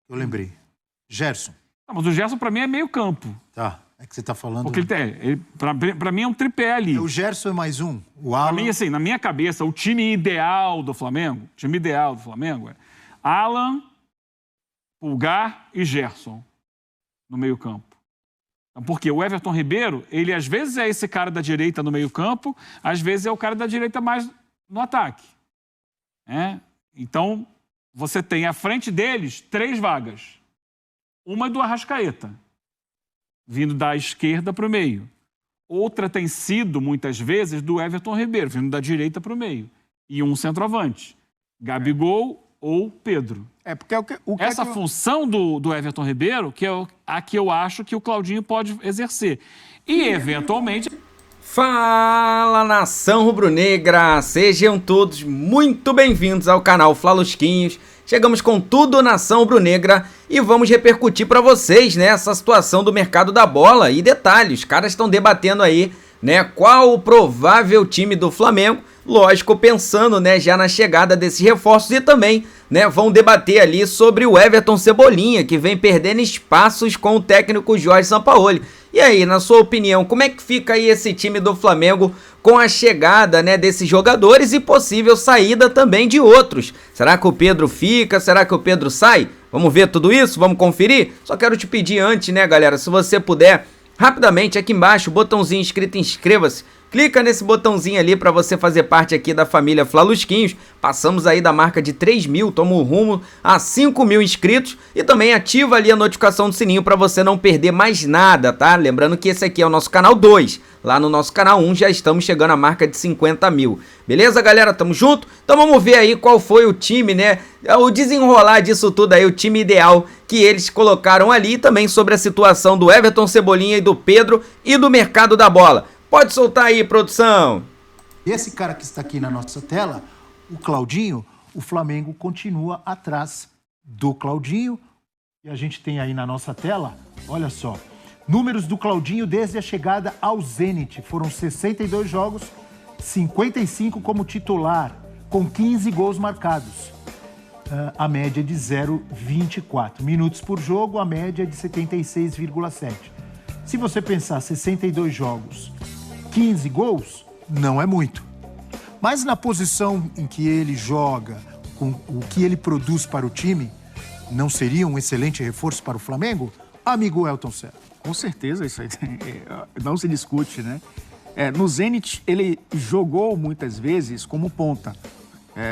Eu lembrei. Gerson. Não, mas o Gerson, pra mim, é meio campo. Tá, é que você tá falando... Porque pra mim é um tripé ali. O Gerson é mais um. O Alan... Pra mim, assim, na minha cabeça, o time ideal do Flamengo é Alan, Pulgar e Gerson no meio campo. Porque o Everton Ribeiro, ele às vezes é esse cara da direita no meio campo, às vezes é o cara da direita mais no ataque. Então, você tem à frente deles 3 vagas. Uma é do Arrascaeta, vindo da esquerda para o meio. Outra tem sido, muitas vezes, do Everton Ribeiro, vindo da direita para o meio. E um centroavante, Gabigol ou Pedro. Porque essa função do Everton Ribeiro, que é a que eu acho que o Claudinho pode exercer. E, eventualmente... Fala, nação rubro-negra! Sejam todos muito bem-vindos ao canal Flalusquinhos. Chegamos com tudo, nação rubro-negra, e vamos repercutir para vocês, né, essa situação do mercado da bola. E detalhe, os caras estão debatendo aí, né, qual o provável time do Flamengo. Lógico, pensando, né, já na chegada desses reforços, e também, né, vão debater ali sobre o Everton Cebolinha, que vem perdendo espaços com o técnico Jorge Sampaoli. E aí, na sua opinião, como é que fica aí esse time do Flamengo com a chegada, né, desses jogadores e possível saída também de outros? Será que o Pedro fica? Será que o Pedro sai? Vamos ver tudo isso? Vamos conferir? Só quero te pedir antes, né, galera, se você puder, rapidamente aqui embaixo, botãozinho escrito inscreva-se. Clica nesse botãozinho ali para você fazer parte aqui da família Flalusquinhos. Passamos aí da marca de 3.000, toma o rumo a 5.000 inscritos. E também ativa ali a notificação do sininho para você não perder mais nada, tá? Lembrando que esse aqui é o nosso canal 2. Lá no nosso canal 1 já estamos chegando à marca de 50.000. Beleza, galera? Tamo junto? Então vamos ver aí qual foi o time, né? O desenrolar disso tudo aí, o time ideal que eles colocaram ali. E também sobre a situação do Everton Cebolinha e do Pedro e do mercado da bola. Pode soltar aí, produção. E esse cara que está aqui na nossa tela, o Claudinho, o Flamengo continua atrás do Claudinho. E a gente tem aí na nossa tela, olha só, números do Claudinho desde a chegada ao Zenit. Foram 62 jogos, 55 como titular, com 15 gols marcados. A média de 0,24 minutos por jogo, a média de 76,7. Se você pensar 62 jogos, 15 gols, não é muito. Mas na posição em que ele joga, com o que ele produz para o time, não seria um excelente reforço para o Flamengo? Amigo Elton Serra. Com certeza, isso aí não se discute, né? No Zenit, ele jogou muitas vezes como ponta.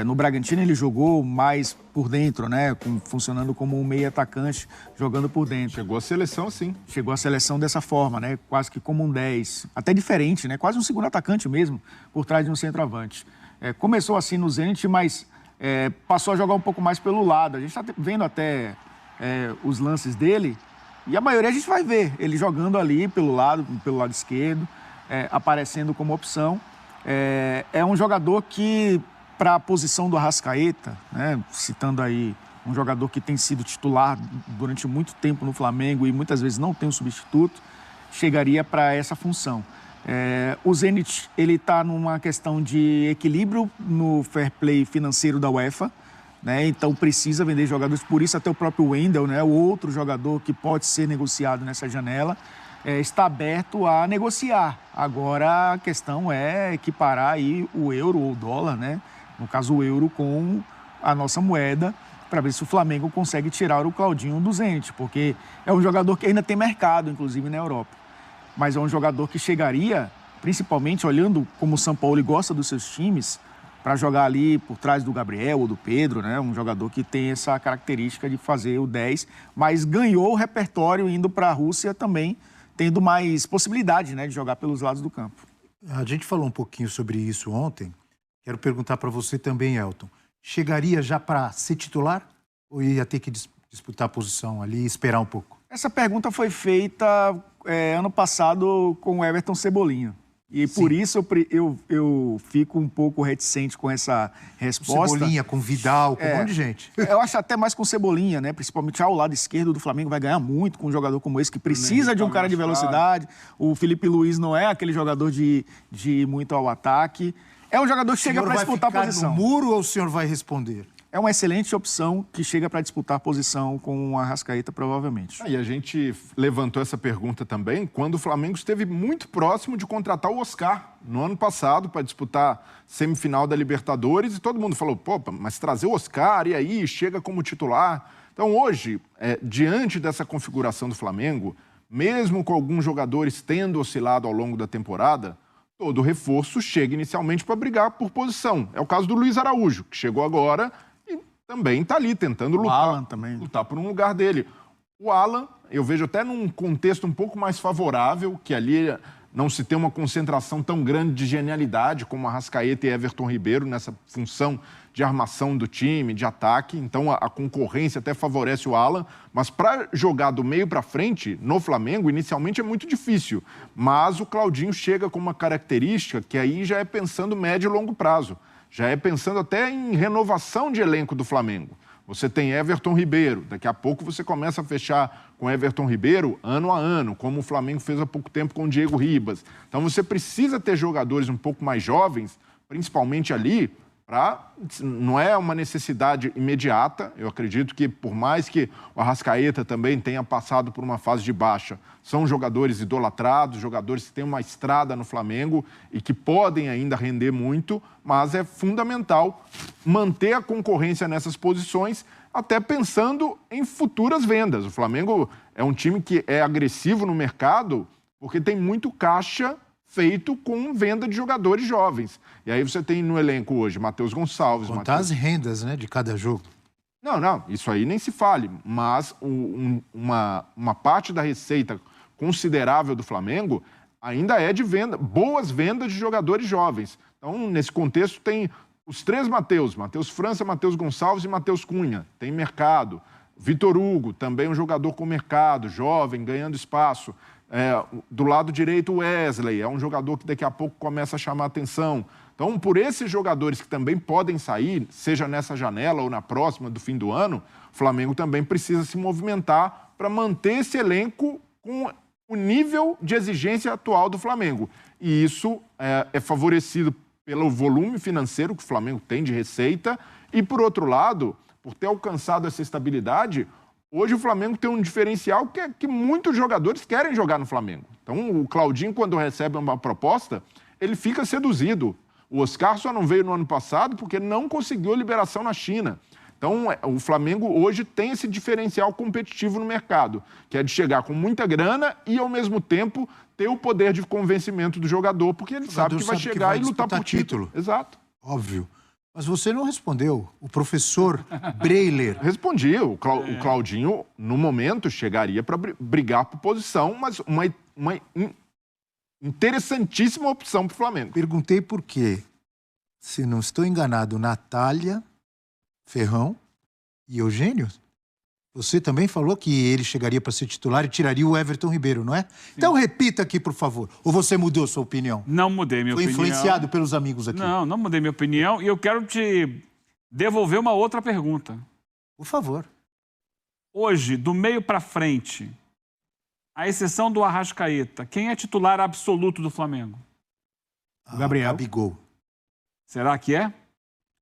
No Bragantino, ele jogou mais por dentro, né? Funcionando como um meio atacante, jogando por dentro. Chegou à seleção, sim. Chegou à seleção dessa forma, né? Quase que como um 10. Até diferente, né? Quase um segundo atacante mesmo, por trás de um centroavante. Começou assim no Zenit, mas passou a jogar um pouco mais pelo lado. A gente está vendo até os lances dele, e a maioria a gente vai ver ele jogando ali pelo lado esquerdo, aparecendo como opção. É um jogador que, para a posição do Arrascaeta, né, citando aí um jogador que tem sido titular durante muito tempo no Flamengo e muitas vezes não tem um substituto, chegaria para essa função. O Zenit, ele está numa questão de equilíbrio no fair play financeiro da UEFA, né, então precisa vender jogadores, por isso até o próprio Wendel, né, o outro jogador que pode ser negociado nessa janela, está aberto a negociar. Agora a questão é equiparar aí o euro ou o dólar, né? No caso, o euro com a nossa moeda, para ver se o Flamengo consegue tirar o Claudinho do Zenit, porque é um jogador que ainda tem mercado, inclusive na Europa. Mas é um jogador que chegaria, principalmente olhando como o Sampaoli gosta dos seus times, para jogar ali por trás do Gabriel ou do Pedro, né? Um jogador que tem essa característica de fazer o 10, mas ganhou o repertório indo para a Rússia também, tendo mais possibilidade, né, de jogar pelos lados do campo. A gente falou um pouquinho sobre isso ontem. Quero perguntar para você também, Elton. Chegaria já para ser titular ou ia ter que disputar a posição ali e esperar um pouco? Essa pergunta foi feita ano passado com o Everton Cebolinha. E sim, por isso eu fico um pouco reticente com essa resposta. Cebolinha, com Vidal, com um monte de gente. Eu acho até mais com Cebolinha, né? Principalmente ao lado esquerdo do Flamengo vai ganhar muito com um jogador como esse, que precisa de um cara de velocidade. O Felipe Luiz não é aquele jogador de ir muito ao ataque. É um jogador que chega para disputar a posição. No muro ou o senhor vai responder? é uma excelente opção que chega para disputar posição com o Arrascaeta, provavelmente. E a gente levantou essa pergunta também quando o Flamengo esteve muito próximo de contratar o Oscar no ano passado para disputar semifinal da Libertadores e todo mundo falou, pô, mas trazer o Oscar, e aí, chega como titular. Então hoje, diante dessa configuração do Flamengo, mesmo com alguns jogadores tendo oscilado ao longo da temporada, todo reforço chega inicialmente para brigar por posição. É o caso do Luiz Araújo, que chegou agora e também está ali tentando lutar. O Alan também. Lutar por um lugar dele. O Alan, eu vejo até num contexto um pouco mais favorável, que ali não se tem uma concentração tão grande de genialidade como Arrascaeta e Everton Ribeiro nessa função de armação do time, de ataque. Então a concorrência até favorece o Alan, mas para jogar do meio para frente no Flamengo, inicialmente é muito difícil. Mas o Claudinho chega com uma característica que aí já é pensando médio e longo prazo. Já é pensando até em renovação de elenco do Flamengo. Você tem Everton Ribeiro, daqui a pouco você começa a fechar com Everton Ribeiro ano a ano, como o Flamengo fez há pouco tempo com o Diego Ribas. Então você precisa ter jogadores um pouco mais jovens, principalmente ali, não é uma necessidade imediata. Eu acredito que, por mais que o Arrascaeta também tenha passado por uma fase de baixa, são jogadores idolatrados, jogadores que têm uma estrada no Flamengo e que podem ainda render muito, mas é fundamental manter a concorrência nessas posições, até pensando em futuras vendas. O Flamengo é um time que é agressivo no mercado porque tem muito caixa feito com venda de jogadores jovens. E aí você tem no elenco hoje Matheus Gonçalves... Contar as rendas, né, de cada jogo. Não, isso aí nem se fale. Mas uma parte da receita considerável do Flamengo ainda é de venda, boas vendas de jogadores jovens. Então, nesse contexto, tem os três Matheus França, Matheus Gonçalves e Matheus Cunha. Tem mercado. Vitor Hugo, também um jogador com mercado, jovem, ganhando espaço. Do lado direito, o Wesley, é um jogador que daqui a pouco começa a chamar atenção. Então, por esses jogadores que também podem sair, seja nessa janela ou na próxima do fim do ano, o Flamengo também precisa se movimentar para manter esse elenco com o nível de exigência atual do Flamengo. E isso é favorecido pelo volume financeiro que o Flamengo tem de receita e, por outro lado, por ter alcançado essa estabilidade, hoje o Flamengo tem um diferencial que muitos jogadores querem jogar no Flamengo. Então, o Claudinho, quando recebe uma proposta, ele fica seduzido. O Oscar só não veio no ano passado porque não conseguiu liberação na China. Então, o Flamengo hoje tem esse diferencial competitivo no mercado, que é de chegar com muita grana e, ao mesmo tempo, ter o poder de convencimento do jogador, porque ele sabe que vai chegar e lutar por título. Exato. Óbvio. Mas você não respondeu. O professor Breiler. Respondi. O Claudinho, no momento, chegaria para brigar por posição, mas uma interessantíssima opção para o Flamengo. Perguntei por quê. Se não estou enganado, Natália, Ferrão e Eugênio, você também falou que ele chegaria para ser titular e tiraria o Everton Ribeiro, não é? Sim. Então repita aqui, por favor. Ou você mudou sua opinião? Não mudei minha opinião. Foi influenciado pelos amigos aqui? Não mudei minha opinião e eu quero te devolver uma outra pergunta. Por favor. Hoje, do meio para frente, à exceção do Arrascaeta, quem é titular absoluto do Flamengo? O Gabriel. Gabigol. Será que é?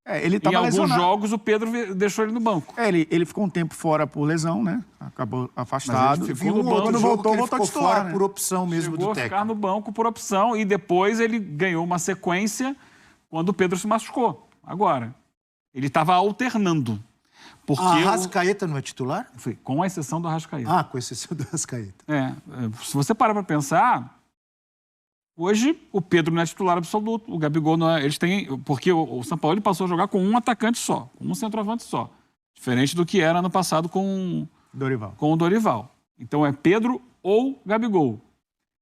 Ele em alguns jogos o Pedro deixou ele no banco. Ele ficou um tempo fora por lesão, né? Acabou afastado. Mas ele ficou no banco. Quando voltou titular, fora, né? Por opção mesmo Chegou do técnico. Ficar no banco por opção e depois ele ganhou uma sequência quando o Pedro se machucou. Agora, ele estava alternando. Porque a Arrascaeta não é titular? Foi, com exceção do Arrascaeta. Com exceção do Arrascaeta. Se você parar para pensar, hoje o Pedro não é titular absoluto, o Gabigol não é. Eles têm. Porque o São Paulo passou a jogar com um atacante só, com um centroavante só. Diferente do que era ano passado com o Dorival. Então é Pedro ou Gabigol.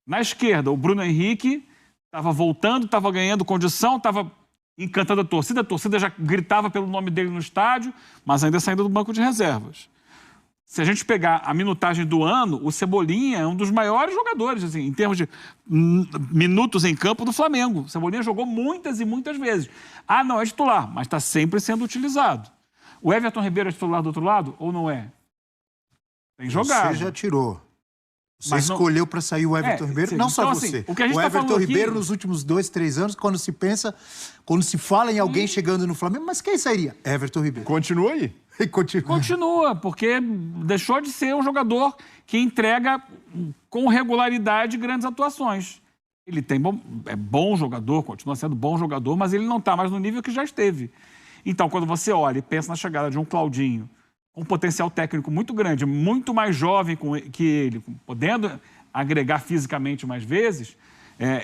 Na esquerda, o Bruno Henrique estava voltando, estava ganhando condição, estava encantando a torcida já gritava pelo nome dele no estádio, mas ainda saindo do banco de reservas. Se a gente pegar a minutagem do ano, o Cebolinha é um dos maiores jogadores, assim, em termos de minutos em campo do Flamengo. O Cebolinha jogou muitas e muitas vezes. Não é titular, mas está sempre sendo utilizado. O Everton Ribeiro é titular do outro lado ou não é? Tem jogado. Você já tirou. Você Mas não- escolheu para sair o Everton Ribeiro, sim. não só Então, você. assim, o que a gente tá Everton falando aqui- Ribeiro, nos últimos 2, 3 anos, quando se fala em alguém chegando no Flamengo, mas quem sairia? Everton Ribeiro. Continua aí. E continua. Continua, porque deixou de ser um jogador que entrega com regularidade grandes atuações. Ele é bom jogador, continua sendo bom jogador, mas ele não está mais no nível que já esteve. Então, quando você olha e pensa na chegada de um Claudinho, com um potencial técnico muito grande, muito mais jovem que ele, podendo agregar fisicamente mais vezes,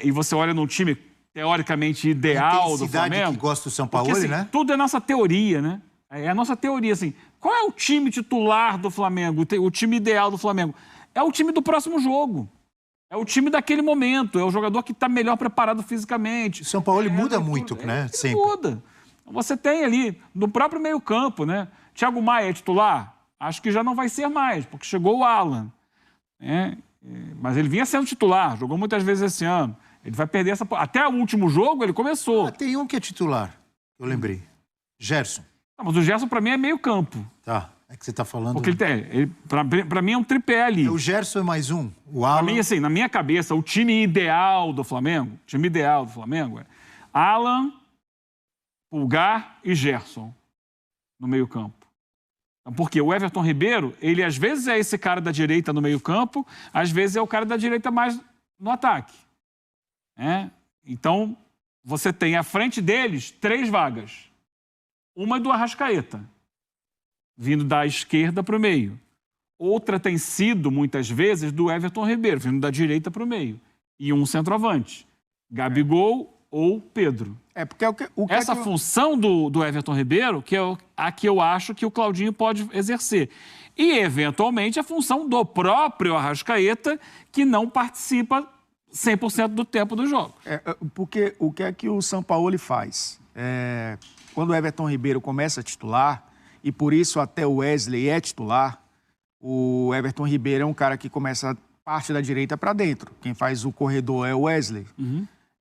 e você olha num time teoricamente ideal do Intensidade Flamengo... que gosta do São Porque, Paulo, assim, né? tudo é nossa teoria, né? É a nossa teoria, assim. Qual é o time titular do Flamengo, o time ideal do Flamengo? É o time do próximo jogo. É o time daquele momento. É o jogador que está melhor preparado fisicamente. O São Paulo ele muda muito, né? Ele Sempre. muda. Você tem ali, no próprio meio-campo, né? Thiago Maia é titular? Acho que já não vai ser mais, porque chegou o Alan. Né? Mas ele vinha sendo titular, jogou muitas vezes esse ano. Ele vai perder essa... Até o último jogo ele começou. Tem um que é titular, eu lembrei. Gerson. Mas o Gerson, para mim, é meio-campo. Tá, é que você tá falando... Porque para mim é um tripé ali. O Gerson é mais um, o Para Alan... mim, assim, na minha cabeça, o time ideal do Flamengo é Alan, Pulgar e Gerson no meio-campo. Porque o Everton Ribeiro, ele às vezes é esse cara da direita no meio-campo, às vezes é o cara da direita mais no ataque. Então, você tem à frente deles 3 vagas. Uma é do Arrascaeta, vindo da esquerda para o meio. Outra tem sido, muitas vezes, do Everton Ribeiro, vindo da direita para o meio. E um centroavante, Gabigol ou Pedro. Porque Essa função do Everton Ribeiro, que é a que eu acho que o Claudinho pode exercer. E, eventualmente, a função do próprio Arrascaeta, que não participa 100% do tempo dos jogos. Porque o que é que o Sampaoli faz? Quando o Everton Ribeiro começa a titular, e por isso até o Wesley é titular, o Everton Ribeiro é um cara que começa parte da direita para dentro. Quem faz o corredor é o Wesley.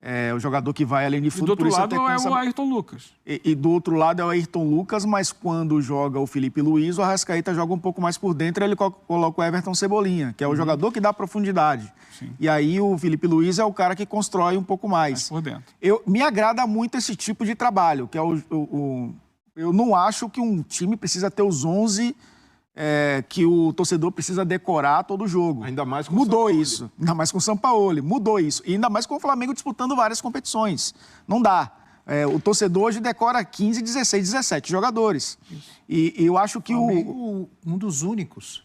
É o jogador que vai além de fundo. E do outro por isso lado até é o Ayrton Lucas. E do outro lado é o Ayrton Lucas, mas quando joga o Felipe Luiz, o Arrascaeta joga um pouco mais por dentro, ele coloca o Everton Cebolinha, que é o jogador que dá profundidade. Sim. E aí o Felipe Luiz é o cara que constrói um pouco mais. Por dentro. Me agrada muito esse tipo de trabalho, que é eu não acho que um time precisa ter os 11 que o torcedor precisa decorar todo o jogo. Ainda mais com Mudou o Sampaoli. isso. Ainda mais com o Sampaoli. Mudou isso. E ainda mais com o Flamengo disputando várias competições. Não dá. O torcedor hoje decora 15, 16, 17 jogadores. E eu acho que um dos únicos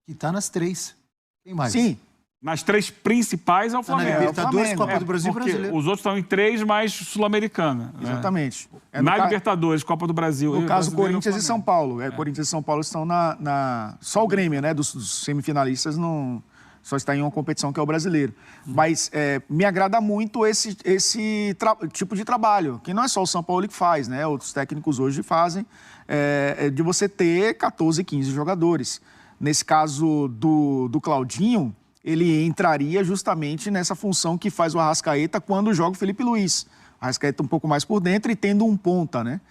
que está nas 3. Tem mais? Sim. Nas 3 principais é o Tá na Flamengo. Libertadores, Flamengo. Copa do Brasil e Porque Brasileiro. os outros estão em 3 mais Sul-Americana. Exatamente. Na Libertadores, Copa do Brasil. No caso, Brasileiro, Corinthians e Flamengo. São Paulo. Corinthians e São Paulo estão só o Grêmio, né? Dos semifinalistas só está em uma competição que é o brasileiro. Mas me agrada muito esse tipo de trabalho, que não é só o São Paulo que faz, né? Outros técnicos hoje fazem, de você ter 14, 15 jogadores. Nesse caso do Claudinho, ele entraria justamente nessa função que faz o Arrascaeta quando joga o Felipe Luiz. O Arrascaeta um pouco mais por dentro e tendo um ponta, né?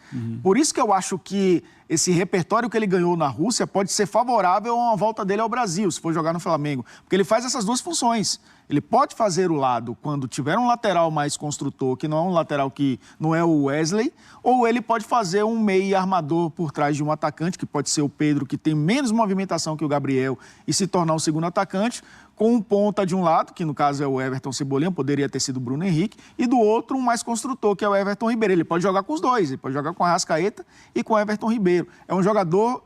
Por isso que eu acho que esse repertório que ele ganhou na Rússia pode ser favorável a uma volta dele ao Brasil, se for jogar no Flamengo. Porque ele faz essas duas funções. Ele pode fazer o lado quando tiver um lateral mais construtor, que não é um lateral que não é o Wesley, ou ele pode fazer um meio armador por trás de um atacante, que pode ser o Pedro, que tem menos movimentação que o Gabriel, e se tornar um segundo atacante, com um ponta de um lado, que no caso é o Everton Cebolinha, poderia ter sido o Bruno Henrique, e do outro um mais construtor, que é o Everton Ribeiro. Ele pode jogar com os dois, ele pode jogar com a Arrascaeta e com o Everton Ribeiro. É um jogador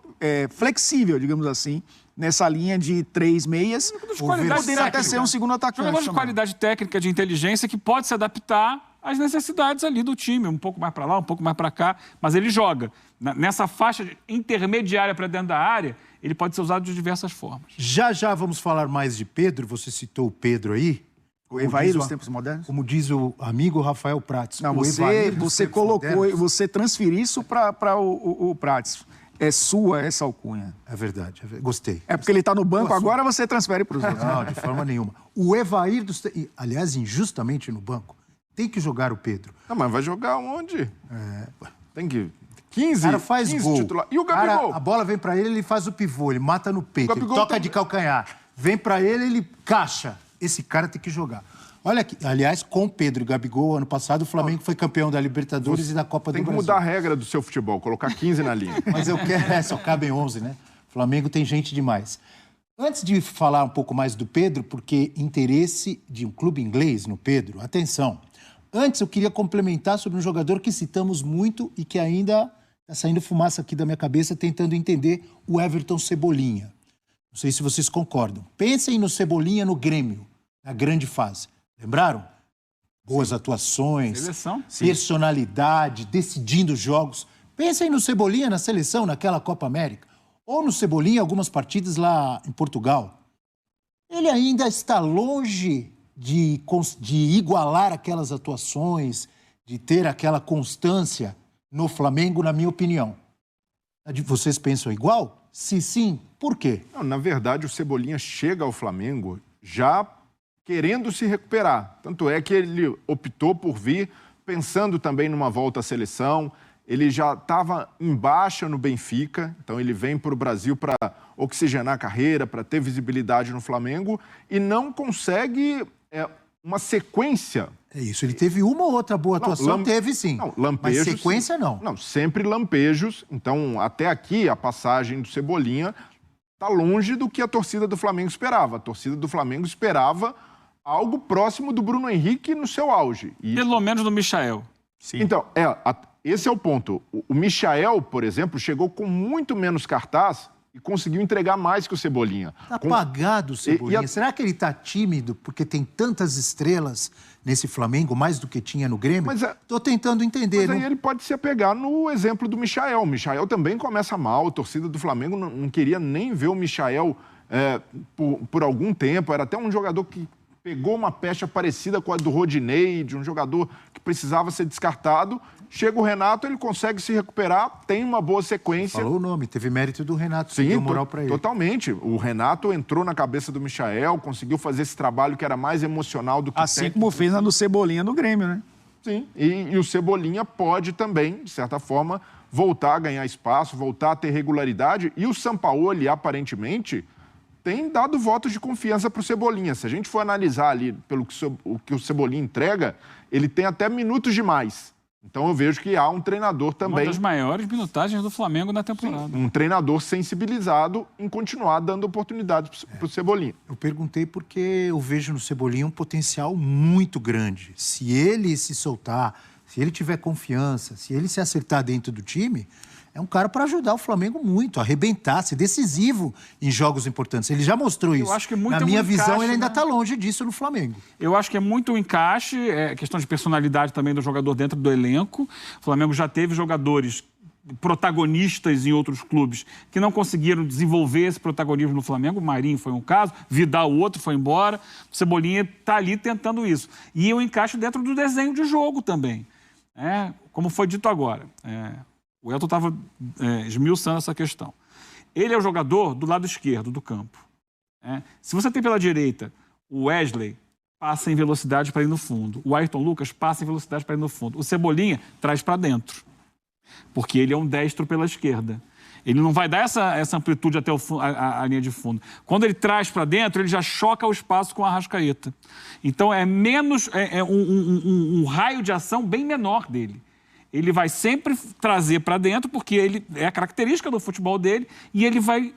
flexível, digamos assim, nessa linha de 3 meias, poderia até ser um segundo atacante. Jogador de também. qualidade técnica, de inteligência, que pode se adaptar às necessidades ali do time, um pouco mais para lá, um pouco mais para cá, mas ele joga. Nessa faixa intermediária para dentro da área, ele pode ser usado de diversas formas. Já vamos falar mais de Pedro, você citou o Pedro aí. O Evair dos tempos modernos? Como diz o amigo Rafael Prats. Não, o Evair dos você tempos colocou, modernos. você transferiu isso para o Prats. É sua essa alcunha. É verdade, gostei. É porque ele está no banco, agora você transfere para os outros. Não, de forma nenhuma. O Evair dos... Aliás, injustamente no banco, tem que jogar o Pedro. Não, mas vai jogar onde? Tem que... 15, O cara faz 15 gol. titular. E o Gabigol? Cara, a bola vem pra ele, ele faz o pivô, ele mata no peito, ele Gabigol toca também. de calcanhar. vem pra ele, ele caixa. Esse cara tem que jogar. Olha aqui, aliás, com o Pedro e Gabigol, ano passado, o Flamengo foi campeão da Libertadores e da Copa do Brasil. Tem que mudar a regra do seu futebol, colocar 15 na linha. Mas eu quero, só cabem 11, né? O Flamengo tem gente demais. Antes de falar um pouco mais do Pedro, porque interesse de um clube inglês no Pedro, atenção. Antes eu queria complementar sobre um jogador que citamos muito e que ainda está saindo fumaça aqui da minha cabeça tentando entender, o Everton Cebolinha. Não sei se vocês concordam. Pensem no Cebolinha no Grêmio, na grande fase. Lembraram? Boas atuações, Seleção. personalidade, decidindo jogos. Pensem no Cebolinha na seleção, naquela Copa América. Ou no Cebolinha em algumas partidas lá em Portugal. Ele ainda está longe de igualar aquelas atuações, de ter aquela constância no Flamengo, na minha opinião. Vocês pensam igual? Se sim, por quê? Não, na verdade, o Cebolinha chega ao Flamengo já querendo se recuperar. Tanto é que ele optou por vir pensando também numa volta à seleção. Ele já estava em baixa no Benfica, então ele vem para o Brasil para oxigenar a carreira, para ter visibilidade no Flamengo e não consegue uma sequência. É isso, ele teve uma ou outra boa atuação, teve sim. Não, lampejos, mas sequência não. Não, sempre lampejos. Então, até aqui, a passagem do Cebolinha está longe do que a torcida do Flamengo esperava. A torcida do Flamengo esperava algo próximo do Bruno Henrique no seu auge. Pelo menos do Michael. Sim. Então, esse é o ponto. O Michael, por exemplo, chegou com muito menos cartaz e conseguiu entregar mais que o Cebolinha. Tá apagado o Cebolinha. Será que ele tá tímido porque tem tantas estrelas nesse Flamengo, mais do que tinha no Grêmio? Tô tentando entender. Mas aí ele pode se apegar no exemplo do Michael. O Michael também começa mal. A torcida do Flamengo não queria nem ver o Michael por algum tempo. Era até um jogador que pegou uma pecha parecida com a do Rodinei, de um jogador que precisava ser descartado. Chega o Renato, ele consegue se recuperar, tem uma boa sequência. Falou o nome, teve mérito do Renato, sim, deu moral para ele. Totalmente. O Renato entrou na cabeça do Michael, conseguiu fazer esse trabalho que era mais emocional do que assim técnico. Como fez na do Cebolinha no Grêmio, né? Sim, e o Cebolinha pode também, de certa forma, voltar a ganhar espaço, voltar a ter regularidade. E o Sampaoli, aparentemente, tem dado votos de confiança para o Cebolinha. Se a gente for analisar ali pelo que o Cebolinha entrega, ele tem até minutos demais. Então eu vejo que há um treinador também... Uma das maiores minutagens do Flamengo na temporada. Sim, um treinador sensibilizado em continuar dando oportunidades para o Cebolinha. Eu perguntei porque eu vejo no Cebolinha um potencial muito grande. Se ele se soltar, se ele tiver confiança, se ele se acertar dentro do time... É um cara para ajudar o Flamengo muito, arrebentar, ser decisivo em jogos importantes. Ele já mostrou isso. Eu acho que muito Na minha visão, encaixe, ele ainda né? está longe disso no Flamengo. Eu acho que é muito encaixe, questão de personalidade também do jogador dentro do elenco. O Flamengo já teve jogadores protagonistas em outros clubes que não conseguiram desenvolver esse protagonismo no Flamengo. O Marinho foi um caso, Vidal, o outro, foi embora. O Cebolinha está ali tentando isso. E eu encaixo dentro do desenho de jogo também. Como foi dito agora. O Elton estava esmiuçando essa questão. Ele é o jogador do lado esquerdo do campo. Se você tem pela direita o Wesley, passa em velocidade para ir no fundo. O Ayrton Lucas passa em velocidade para ir no fundo. O Cebolinha traz para dentro, porque ele é um destro pela esquerda. Ele não vai dar essa amplitude até a linha de fundo. Quando ele traz para dentro, ele já choca o espaço com a Arrascaeta. Então é menos um raio de ação bem menor dele. Ele vai sempre trazer para dentro, porque ele é a característica do futebol dele, e ele vai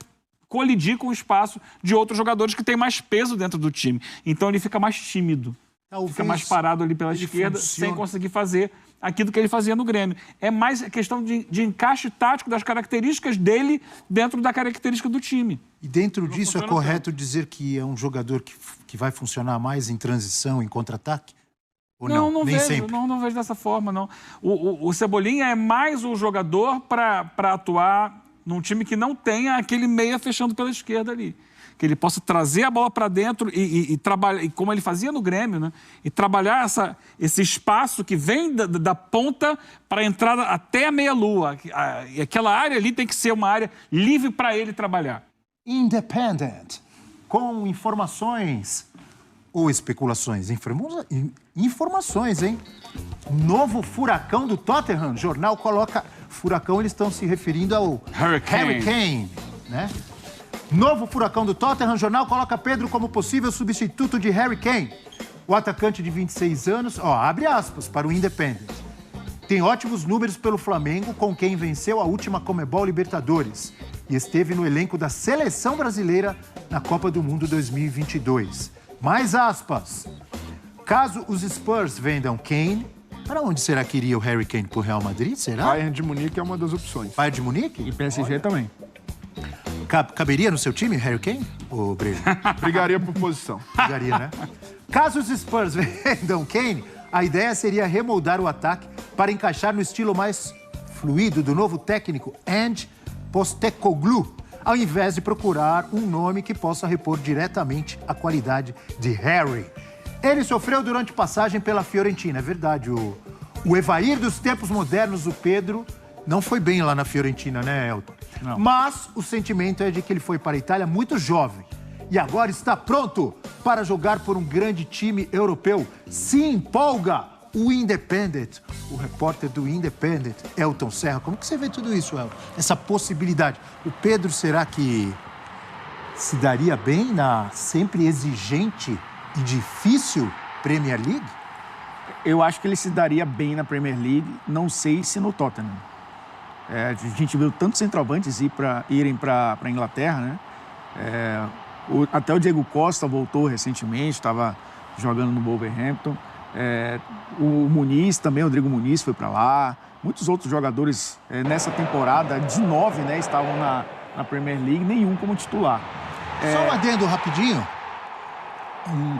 colidir com o espaço de outros jogadores que têm mais peso dentro do time. Então ele fica mais tímido, fica mais parado ali pela esquerda, sem conseguir fazer aquilo que ele fazia no Grêmio. É mais questão de encaixe tático das características dele dentro da característica do time. E dentro disso é correto dizer que é um jogador que vai funcionar mais em transição, em contra-ataque? Ou não Nem vejo, sempre. não vejo dessa forma, não. O Cebolinha é mais um jogador para atuar num time que não tenha aquele meia fechando pela esquerda ali. Que ele possa trazer a bola para dentro e trabalhar, e como ele fazia no Grêmio, né? E trabalhar esse espaço que vem da ponta para a entrada até a meia-lua. E aquela área ali tem que ser uma área livre para ele trabalhar. Independent, com informações ou especulações. Informações, hein? Novo furacão do Tottenham. O jornal coloca furacão, eles estão se referindo ao Hurricane. Hurricane, né? Novo furacão do Tottenham, jornal coloca Pedro como possível substituto de Harry Kane. O atacante de 26 anos, abre aspas para o Independent. Tem ótimos números pelo Flamengo, com quem venceu a última Conmebol Libertadores e esteve no elenco da seleção brasileira na Copa do Mundo 2022. Mais aspas. Caso os Spurs vendam Kane, para onde será que iria o Harry Kane? Para o Real Madrid, será? Bayern de Munique é uma das opções. Bayern de Munique? E PSG também. Caberia no seu time, Harry Kane? Ô, Breno? Brigaria por posição. Brigaria, né? Caso os Spurs vendam Kane, a ideia seria remoldar o ataque para encaixar no estilo mais fluido do novo técnico Ange Postecoglou, ao invés de procurar um nome que possa repor diretamente a qualidade de Harry. Ele sofreu durante passagem pela Fiorentina, é verdade. O Evair dos tempos modernos, o Pedro, não foi bem lá na Fiorentina, né, Elton? Não. Mas o sentimento é de que ele foi para a Itália muito jovem e agora está pronto para jogar por um grande time europeu. Se empolga o Independent, o repórter do Independent, Elton Serra. Como que você vê tudo isso, Elton? Essa possibilidade. O Pedro, será que se daria bem na sempre exigente e difícil Premier League? Eu acho que ele se daria bem na Premier League, não sei se no Tottenham. A gente viu tantos centroavantes irem para a Inglaterra, né? Até o Diego Costa voltou recentemente, estava jogando no Wolverhampton. O Muniz também, o Rodrigo Muniz foi para lá. Muitos outros jogadores nessa temporada, de 9, né, estavam na Premier League, nenhum como titular. Só um adendo rapidinho.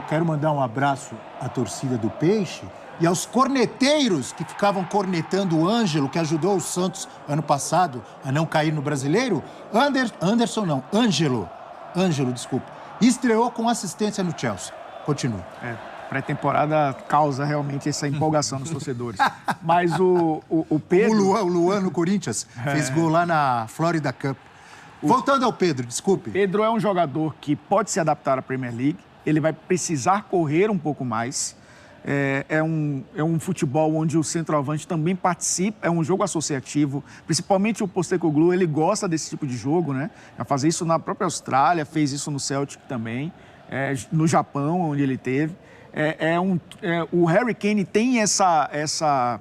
Quero mandar um abraço à torcida do Peixe e aos corneteiros que ficavam cornetando o Ângelo, que ajudou o Santos ano passado a não cair no Brasileiro. Ângelo, desculpa. Estreou com assistência no Chelsea. Continua. Pré-temporada causa realmente essa empolgação nos torcedores. Mas o Pedro... O Luan no Corinthians fez gol lá na Florida Cup. Voltando ao Pedro, desculpe. Pedro é um jogador que pode se adaptar à Premier League. Ele vai precisar correr um pouco mais. É um futebol onde o centroavante também participa, é um jogo associativo, principalmente o Postecoglou, ele gosta desse tipo de jogo, né? Vai fazer isso na própria Austrália, fez isso no Celtic também, no Japão, onde ele teve. O Harry Kane tem essa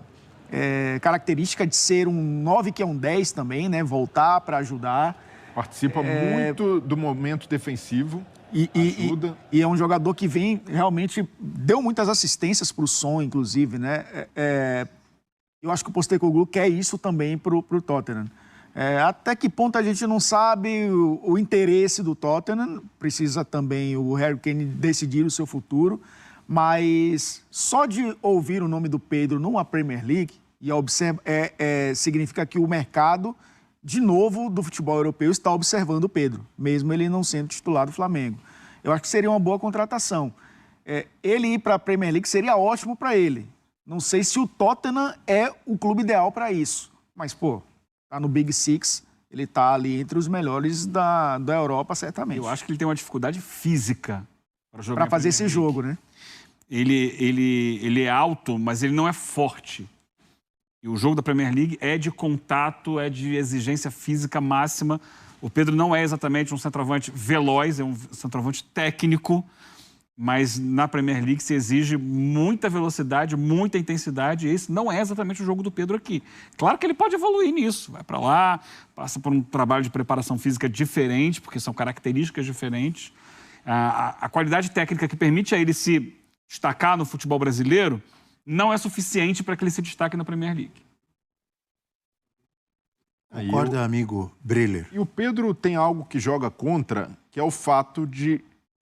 característica de ser um 9 que é um 10 também, né? Voltar para ajudar. Participa muito do momento defensivo. E é um jogador que realmente deu muitas assistências para o Son, inclusive, né? Eu acho que o Postecoglou quer isso também para o Tottenham. Até que ponto a gente não sabe o interesse do Tottenham, precisa também o Harry Kane decidir o seu futuro, mas só de ouvir o nome do Pedro numa Premier League significa que o mercado, de novo, do futebol europeu está observando o Pedro, mesmo ele não sendo titular do Flamengo. Eu acho que seria uma boa contratação. Ele ir para a Premier League seria ótimo para ele. Não sei se o Tottenham é o clube ideal para isso. Mas, tá no Big Six, ele tá ali entre os melhores da Europa, certamente. Eu acho que ele tem uma dificuldade física para jogar. Para fazer esse jogo, né? Ele é alto, mas ele não é forte. E o jogo da Premier League é de contato, é de exigência física máxima. O Pedro não é exatamente um centroavante veloz, é um centroavante técnico, mas na Premier League se exige muita velocidade, muita intensidade, e esse não é exatamente o jogo do Pedro aqui. Claro que ele pode evoluir nisso, vai para lá, passa por um trabalho de preparação física diferente, porque são características diferentes. A qualidade técnica que permite a ele se destacar no futebol brasileiro não é suficiente para que ele se destaque na Premier League. Concorda, amigo Breler? E o Pedro tem algo que joga contra, que é o fato de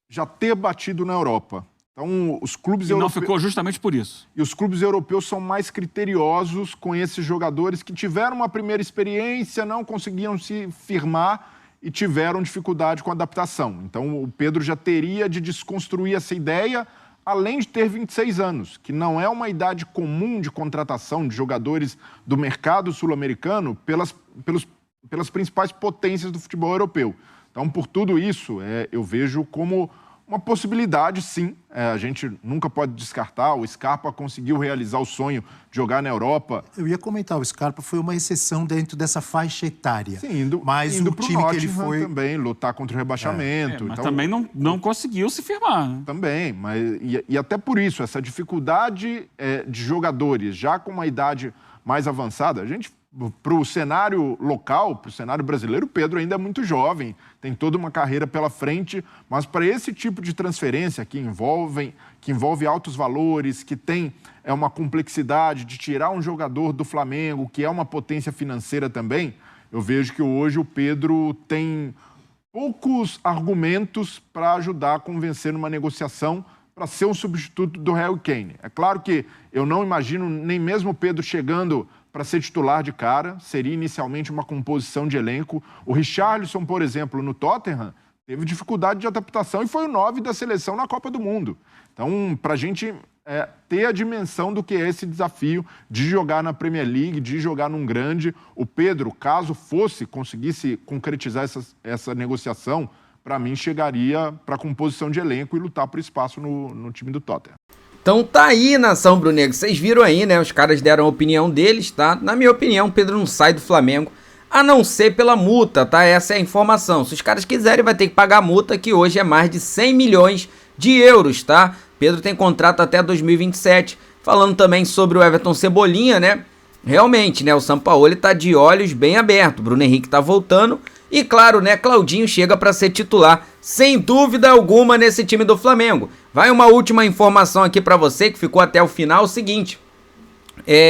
já ter batido na Europa. Então, os clubes europeus... não ficou justamente por isso. E os clubes europeus são mais criteriosos com esses jogadores que tiveram uma primeira experiência, não conseguiam se firmar e tiveram dificuldade com a adaptação. Então, o Pedro já teria de desconstruir essa ideia, além de ter 26 anos, que não é uma idade comum de contratação de jogadores do mercado sul-americano pelas principais potências do futebol europeu. Então, por tudo isso, eu vejo como uma possibilidade, sim. A gente nunca pode descartar. O Scarpa conseguiu realizar o sonho de jogar na Europa. Eu ia comentar, o Scarpa foi uma exceção dentro dessa faixa etária. Sim, mas indo o pro time que ele Nottingham foi também, lutar contra o rebaixamento. Mas então, também não conseguiu se firmar, né? Também, e até por isso, essa dificuldade de jogadores já com uma idade mais avançada, a gente, para o cenário local, para o cenário brasileiro, o Pedro ainda é muito jovem, tem toda uma carreira pela frente, mas para esse tipo de transferência que envolve altos valores, que tem uma complexidade de tirar um jogador do Flamengo, que é uma potência financeira também, eu vejo que hoje o Pedro tem poucos argumentos para ajudar a convencer numa negociação para ser um substituto do Harry Kane. É claro que eu não imagino nem mesmo o Pedro chegando para ser titular de cara, seria inicialmente uma composição de elenco. O Richarlison, por exemplo, no Tottenham, teve dificuldade de adaptação e foi o 9 da seleção na Copa do Mundo. Então, para a gente ter a dimensão do que é esse desafio de jogar na Premier League, de jogar num grande, o Pedro, caso conseguisse concretizar essa negociação, para mim chegaria para a composição de elenco e lutar por espaço no time do Tottenham. Então tá aí, nação Brunegro, vocês viram aí, né, os caras deram a opinião deles, tá? Na minha opinião, o Pedro não sai do Flamengo, a não ser pela multa, tá? Essa é a informação. Se os caras quiserem, vai ter que pagar a multa, que hoje é mais de 100 milhões de euros, tá? Pedro tem contrato até 2027. Falando também sobre o Everton Cebolinha, né? Realmente, né, o Sampaoli tá de olhos bem abertos. Bruno Henrique tá voltando. E claro, né, Claudinho chega para ser titular, sem dúvida alguma, nesse time do Flamengo. Vai uma última informação aqui para você, que ficou até o final, o seguinte.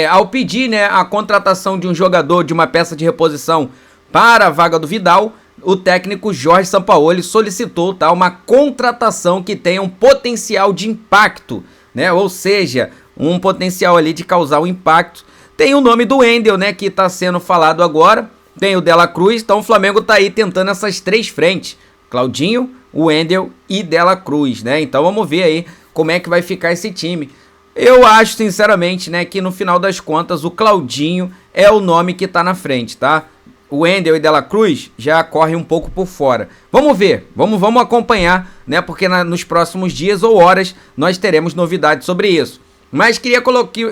Ao pedir, né, a contratação de um jogador, de uma peça de reposição para a vaga do Vidal, o técnico Jorge Sampaoli solicitou, tá, uma contratação que tenha um potencial de impacto, né? Ou seja, um potencial ali de causar um impacto. Tem o nome do Wendel, né, que está sendo falado agora. Tem o Dela Cruz, então o Flamengo tá aí tentando essas três frentes. Claudinho, o Wendel e Dela Cruz, né? Então vamos ver aí como é que vai ficar esse time. Eu acho, sinceramente, né, que no final das contas o Claudinho é o nome que tá na frente, tá? O Wendel e Dela Cruz já correm um pouco por fora. Vamos ver, vamos acompanhar, né? Porque nos próximos dias ou horas nós teremos novidades sobre isso. Mas queria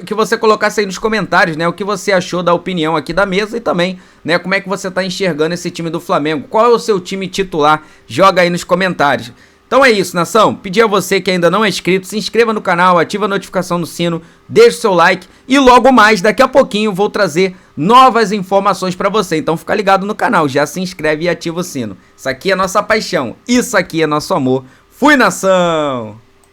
que você colocasse aí nos comentários, né, o que você achou da opinião aqui da mesa e também, né, como é que você está enxergando esse time do Flamengo. Qual é o seu time titular? Joga aí nos comentários. Então é isso, nação. Pedir a você que ainda não é inscrito, se inscreva no canal, ativa a notificação no sino, deixa o seu like e logo mais, daqui a pouquinho, vou trazer novas informações para você. Então fica ligado no canal, já se inscreve e ativa o sino. Isso aqui é nossa paixão, isso aqui é nosso amor. Fui, nação!